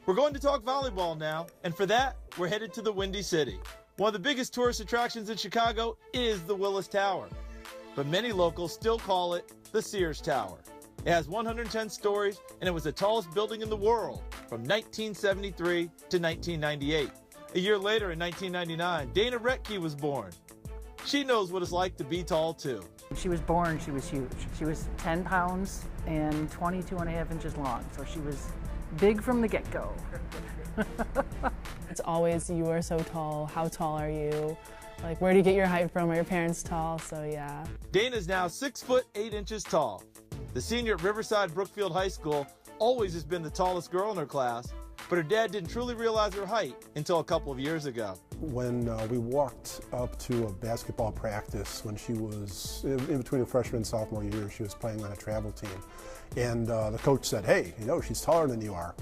We're going to talk volleyball now, and for that, we're headed to the Windy City. One of the biggest tourist attractions in Chicago is the Willis Tower, but many locals still call it the Sears Tower. It has 110 stories, and it was the tallest building in the world from 1973 to 1998. A year later, in 1999, Dana Rettke was born. She knows what it's like to be tall, too. She was born, she was huge. She was 10 pounds and 22.5 inches long, so she was big from the get-go. It's always, you are so tall, how tall are you? Like, where do you get your height from? Are your parents tall? So yeah. Dana's now 6 foot 8 inches tall. The senior at Riverside Brookfield High School always has been the tallest girl in her class, but her dad didn't truly realize her height until a couple of years ago. When we walked up to a basketball practice when she was in between her freshman and sophomore year, she was playing on a travel team. And the coach said, "Hey, you know, she's taller than you are."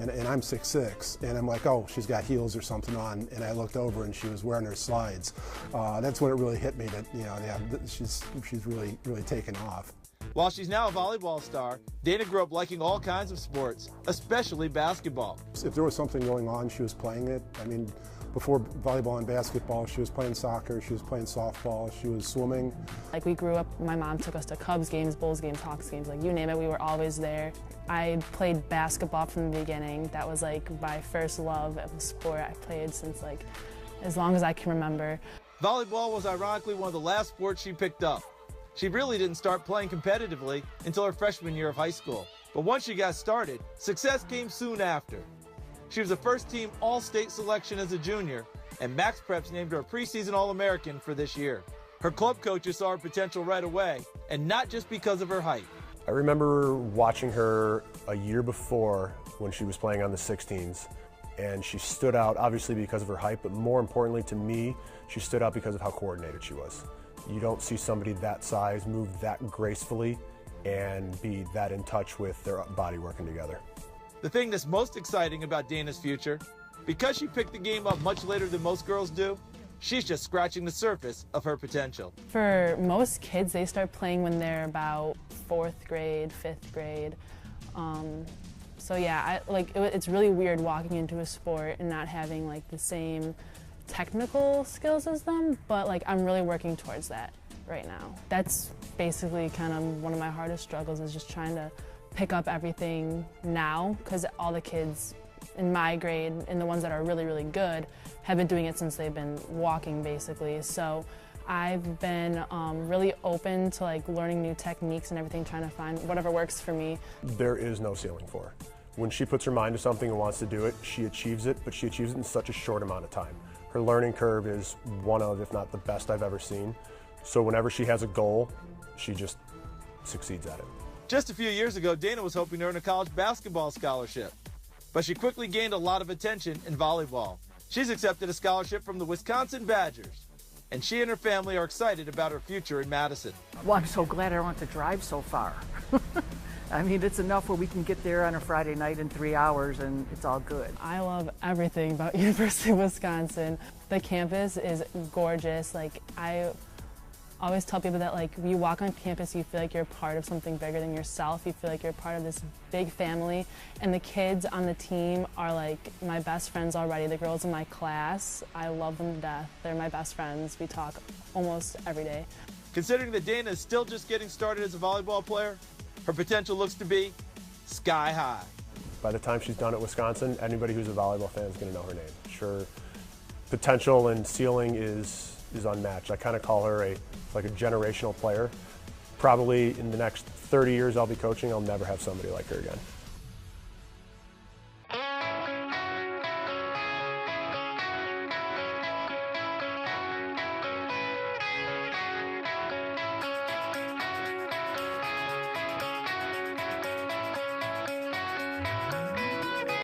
And I'm 6'6", and I'm like, oh, she's got heels or something on. And I looked over, and she was wearing her slides. That's when it really hit me that, you know, yeah, she's really taken off. While she's now a volleyball star, Dana grew up liking all kinds of sports, especially basketball. If there was something going on, she was playing it. I mean, before volleyball and basketball, she was playing soccer, she was playing softball, she was swimming. Like, we grew up, my mom took us to Cubs games, Bulls games, Hawks games, like you name it, we were always there. I played basketball from the beginning. That was like my first love of a sport. I played since like as long as I can remember. Volleyball was ironically one of the last sports she picked up. She really didn't start playing competitively until her freshman year of high school. But once she got started, success came soon after. She was a first-team All-State selection as a junior, and Max Preps named her a preseason All-American for this year. Her club coaches saw her potential right away, and not just because of her height. I remember watching her a year before when she was playing on the 16s, and she stood out obviously because of her height, but more importantly to me, she stood out because of how coordinated she was. You don't see somebody that size move that gracefully and be that in touch with their body working together. The thing that's most exciting about Dana's future, because she picked the game up much later than most girls do, she's just scratching the surface of her potential. For most kids, they start playing when they're about 4th grade, 5th grade. So yeah, it's really weird walking into a sport and not having like the same technical skills as them, but like I'm really working towards that right now. That's basically kind of one of my hardest struggles, is just trying to pick up everything now, because all the kids in my grade and the ones that are really good have been doing it since they've been walking basically. So I've been really open to like learning new techniques and everything, trying to find whatever works for me. There is no ceiling for her. When she puts her mind to something and wants to do it, she achieves it, but she achieves it in such a short amount of time. Her learning curve is one of, if not the best I've ever seen. So whenever she has a goal, she just succeeds at it. Just a few years ago, Dana was hoping to earn a college basketball scholarship, but she quickly gained a lot of attention in volleyball. She's accepted a scholarship from the Wisconsin Badgers, and she and her family are excited about her future in Madison. Well, I'm so glad I don't have to drive so far. I mean, it's enough where we can get there on a Friday night in 3 hours and it's all good. I love everything about University of Wisconsin. The campus is gorgeous. Like, I always tell people that like when you walk on campus, you feel like you're part of something bigger than yourself. You feel like you're part of this big family, and the kids on the team are like my best friends already. The girls in my class, I love them to death. They're my best friends. We talk almost every day. Considering that Dana is still just getting started as a volleyball player, her potential looks to be sky high. By the time she's done at Wisconsin, anybody who's a volleyball fan is going to know her name. Her potential and ceiling is unmatched. I kind of call her like a generational player. Probably in the next 30 years I'll be coaching, I'll never have somebody like her again.